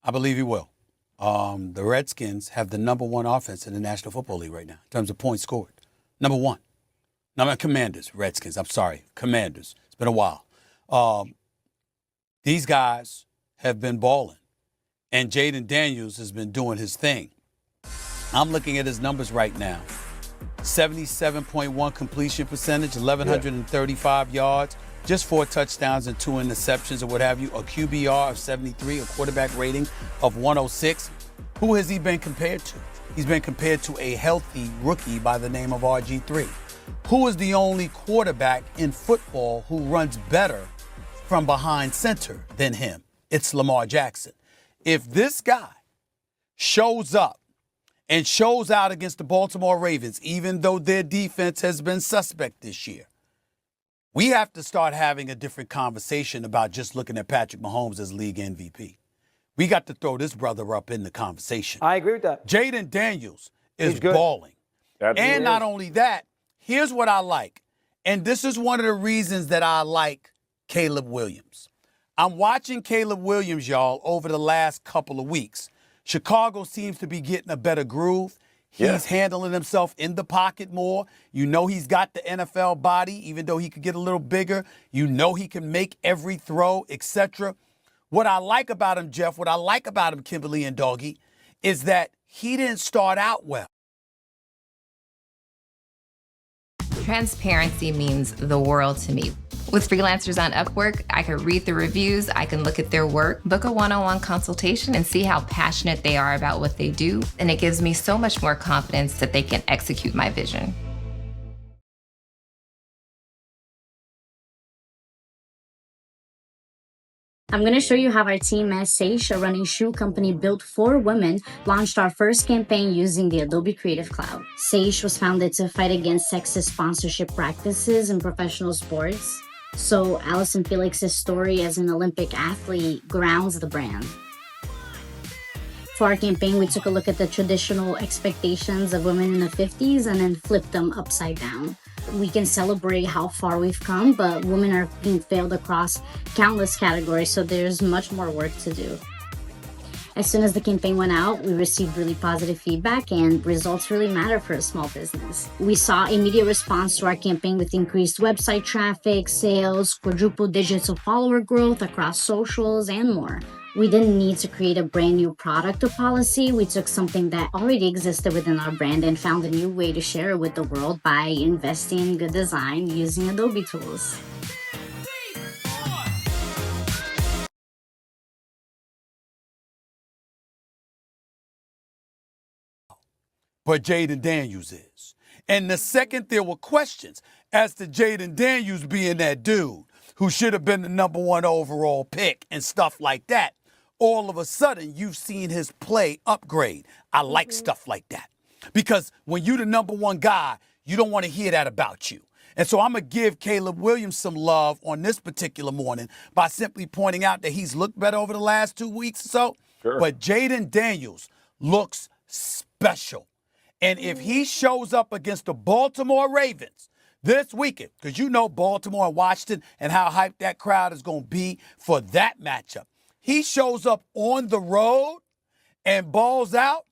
I believe he will. The Redskins have the number one offense in the National Football League right now in terms of points scored. Number one. Not Commanders, Redskins. I'm sorry, Commanders. It's been a while. These guys have been balling, and Jayden Daniels has been doing his thing. I'm looking at his numbers right now. 77.1 completion percentage, 1,135 yards, just 4 touchdowns and 2 interceptions or what have you, a QBR of 73, a quarterback rating of 106. Who has he been compared to? He's been compared to a healthy rookie by the name of RG3. Who is the only quarterback in football who runs better from behind center than him? It's Lamar Jackson. If this guy shows up and shows out against the Baltimore Ravens, even though their defense has been suspect this year, we have to start having a different conversation about just looking at Patrick Mahomes as league MVP. We got to throw this brother up in the conversation. I agree with that. Jayden Daniels is balling. And not only that, here's what I like. And this is one of the reasons that I like Caleb Williams. I'm watching Caleb Williams, y'all, over the last couple of weeks. Chicago seems to be getting a better groove. He's handling himself in the pocket more. You know he's got the NFL body, even though he could get a little bigger. You know he can make every throw, etc. What I like about him, Jeff, what I like about him, Kimberly and Doggy, is that he didn't start out well. Transparency means the world to me. With freelancers on Upwork, I can read the reviews, I can look at their work, book a one-on-one consultation, and see how passionate they are about what they do. And it gives me so much more confidence that they can execute my vision. I'm going to show you how our team at Sage, a running shoe company built for women, launched our first campaign using the Adobe Creative Cloud. Sage was founded to fight against sexist sponsorship practices in professional sports. So Allison Felix's story as an Olympic athlete grounds the brand. For our campaign, we took a look at the traditional expectations of women in the 50s and then flipped them upside down. We can celebrate how far we've come, but women are being failed across countless categories, so there's much more work to do. As soon as the campaign went out, we received really positive feedback, and results really matter for a small business. We saw immediate response to our campaign with increased website traffic, sales, quadruple digits of follower growth across socials, and more. We didn't need to create a brand new product or policy. We took something that already existed within our brand and found a new way to share it with the world by investing in good design using Adobe tools. But Jayden Daniels is. And the second there were questions as to Jayden Daniels being that dude who should have been the number one overall pick and stuff like that, all of a sudden you've seen his play upgrade. I like stuff like that. Because when you're the number one guy, you don't want to hear that about you. And so I'm going to give Caleb Williams some love on this particular morning by simply pointing out that he's looked better over the last 2 weeks or so. Sure. But Jayden Daniels looks special. And if he shows up against the Baltimore Ravens this weekend, because you know Baltimore and Washington and how hyped that crowd is going to be for that matchup, he shows up on the road and balls out,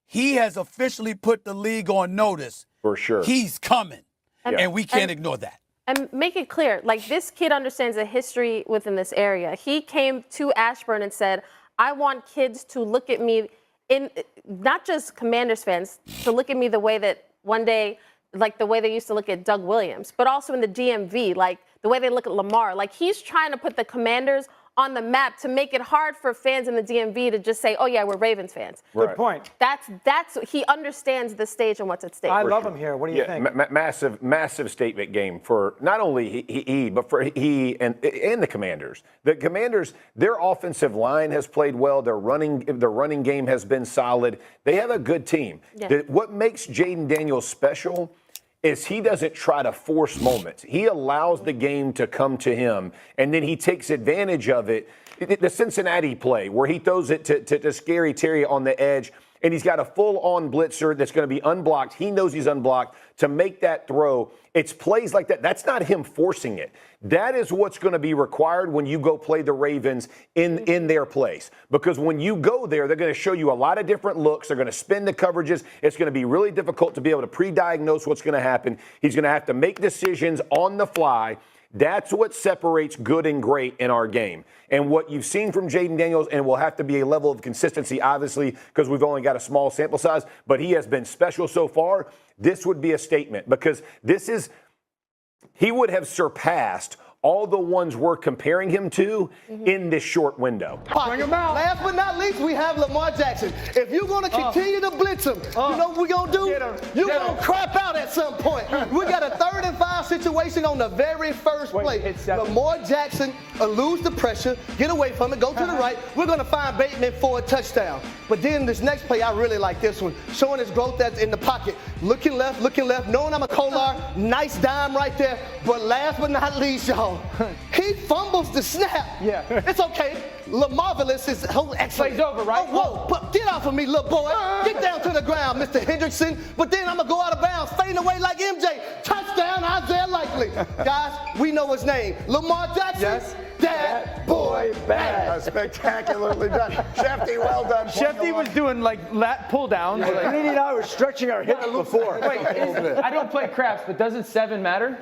he has officially put the league on notice. For sure. He's coming, and we can't ignore that. And make it clear, like, this kid understands the history within this area. He came to Ashburn and said, I want kids to look at me, in not just Commanders fans, to look at me the way that one day, like the way they used to look at Doug Williams, but also in the DMV, like the way they look at Lamar. Like, he's trying to put the Commanders on the map to make it hard for fans in the DMV to just say, oh yeah, we're Ravens fans. Good point. That's he understands the stage and what's at stake. I love him here. What do you think? Massive statement game for not only he but for he and the Commanders. The Commanders, their offensive line has played well. Their running game has been solid. They have a good team. Yeah. What makes Jayden Daniel special is he doesn't try to force moments. He allows the game to come to him, and then he takes advantage of it. The Cincinnati play where he throws it to Scary Terry on the edge, and he's got a full-on blitzer that's going to be unblocked. He knows he's unblocked to make that throw. It's plays like that. That's not him forcing it. That is what's going to be required when you go play the Ravens in their place. Because when you go there, they're going to show you a lot of different looks. They're going to spin the coverages. It's going to be really difficult to be able to pre-diagnose what's going to happen. He's going to have to make decisions on the fly. That's what separates good and great in our game. And what you've seen from Jayden Daniels, and will have to be a level of consistency, obviously, because we've only got a small sample size, but he has been special so far. This would be a statement, because he would have surpassed all the ones we're comparing him to in this short window. Bring him out. Last but not least, we have Lamar Jackson. If you're going to continue to blitz him, you know what we're going to do? You're going to crap out at some point. We got a 3rd and 5 situation on the very first play. Lamar Jackson will lose the pressure, get away from it, go to the right. We're going to find Bateman for a touchdown. But then this next play, I really like this one. Showing his growth that's in the pocket. Looking left, knowing I'm a Kolar. Nice dime right there. But last but not least, y'all, he fumbles the snap. Yeah. It's okay. Lamarvelous is excellent. Play's over, right? Oh, whoa. Get off of me, little boy. Get down to the ground, Mr. Hendrickson. But then I'm going to go out of bounds, fading away like MJ. Touchdown, Isaiah Likely. Guys, we know his name. Lamar Jackson. Yes. That boy bad. Spectacularly done. Shefty, well done. Shefty was doing like lat pull downs. Like, Nene and I were stretching our hips before. Wait, I don't play craps, but doesn't 7 matter?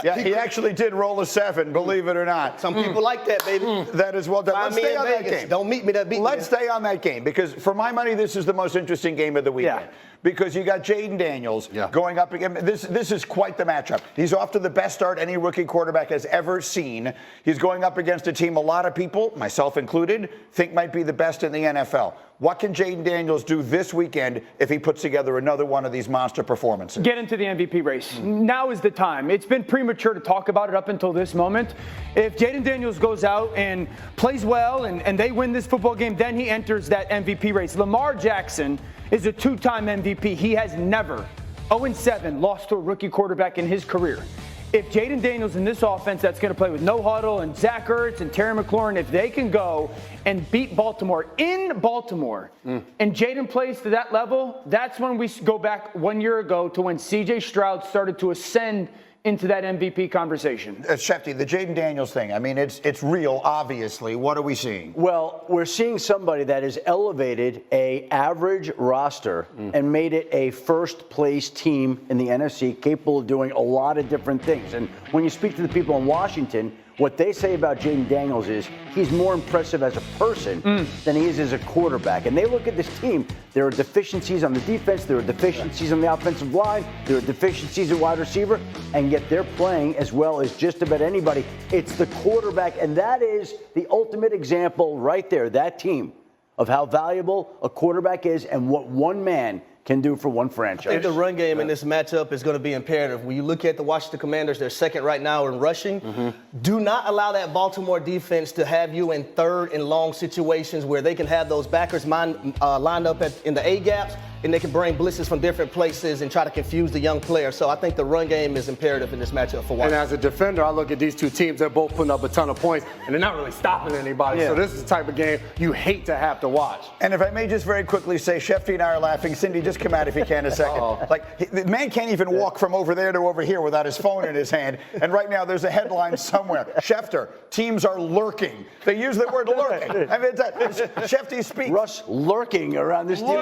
Yeah, he actually did roll a 7, believe it or not. Some people like that, baby. That is well done. Let's stay on that game. Don't meet me, that beat me. Let's stay on that game, because for my money, this is the most interesting game of the weekend. Yeah. Because you got Jayden Daniels going up again. This is quite the matchup. He's off to the best start any rookie quarterback has ever seen. He's going up against a team a lot of people, myself included, think might be the best in the NFL. What can Jayden Daniels do this weekend if he puts together another one of these monster performances? Get into the MVP race. Now is the time. It's been premature to talk about it up until this moment. If Jayden Daniels goes out and plays well and they win this football game, then he enters that MVP race. Lamar Jackson is a 2-time MVP. He has never, 0-7, lost to a rookie quarterback in his career. If Jayden Daniels in this offense that's going to play with no huddle and Zach Ertz and Terry McLaurin, if they can go and beat Baltimore in Baltimore and Jayden plays to that level, that's when we go back 1 year ago to when C.J. Stroud started to ascend into that MVP conversation. Shefty, the Jayden Daniels thing, I mean, it's real, obviously. What are we seeing? Well, we're seeing somebody that has elevated a average roster and made it a first-place team in the NFC, capable of doing a lot of different things. And when you speak to the people in Washington, what they say about Jayden Daniels is he's more impressive as a person than he is as a quarterback. And they look at this team. There are deficiencies on the defense. There are deficiencies on the offensive line. There are deficiencies at wide receiver. And yet they're playing as well as just about anybody. It's the quarterback. And that is the ultimate example right there, that team, of how valuable a quarterback is and what one man can do for one franchise. I think the run game in this matchup is going to be imperative. When you look at the Washington Commanders, they're second right now in rushing. Do not allow that Baltimore defense to have you in third and long situations where they can have those backers lined up in the A-gaps, and they can bring blitzes from different places and try to confuse the young player. So I think the run game is imperative in this matchup for Washington. And as a defender, I look at these two teams, they're both putting up a ton of points, and they're not really stopping anybody. So this is the type of game you hate to have to watch. And if I may just very quickly say, Shefty and I are laughing. Cindy, just come out if you can a second. Like, the man can't even walk from over there to over here without his phone in his hand. And right now there's a headline somewhere. Schefter, teams are lurking. They use the word lurking. I mean, Shefty speaks. Russ lurking around this team.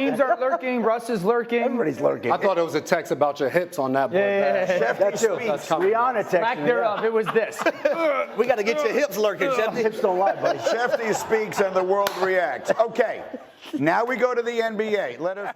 Teams are lurking. Russ is lurking. Everybody's lurking. I thought it was a text about your hips on that board. That too. Rihanna texted Lack thereof, it was this. We got to get your hips lurking, Shefty. Hips don't lie, buddy. Shefty speaks and the world reacts. Okay, now we go to the NBA. Let us.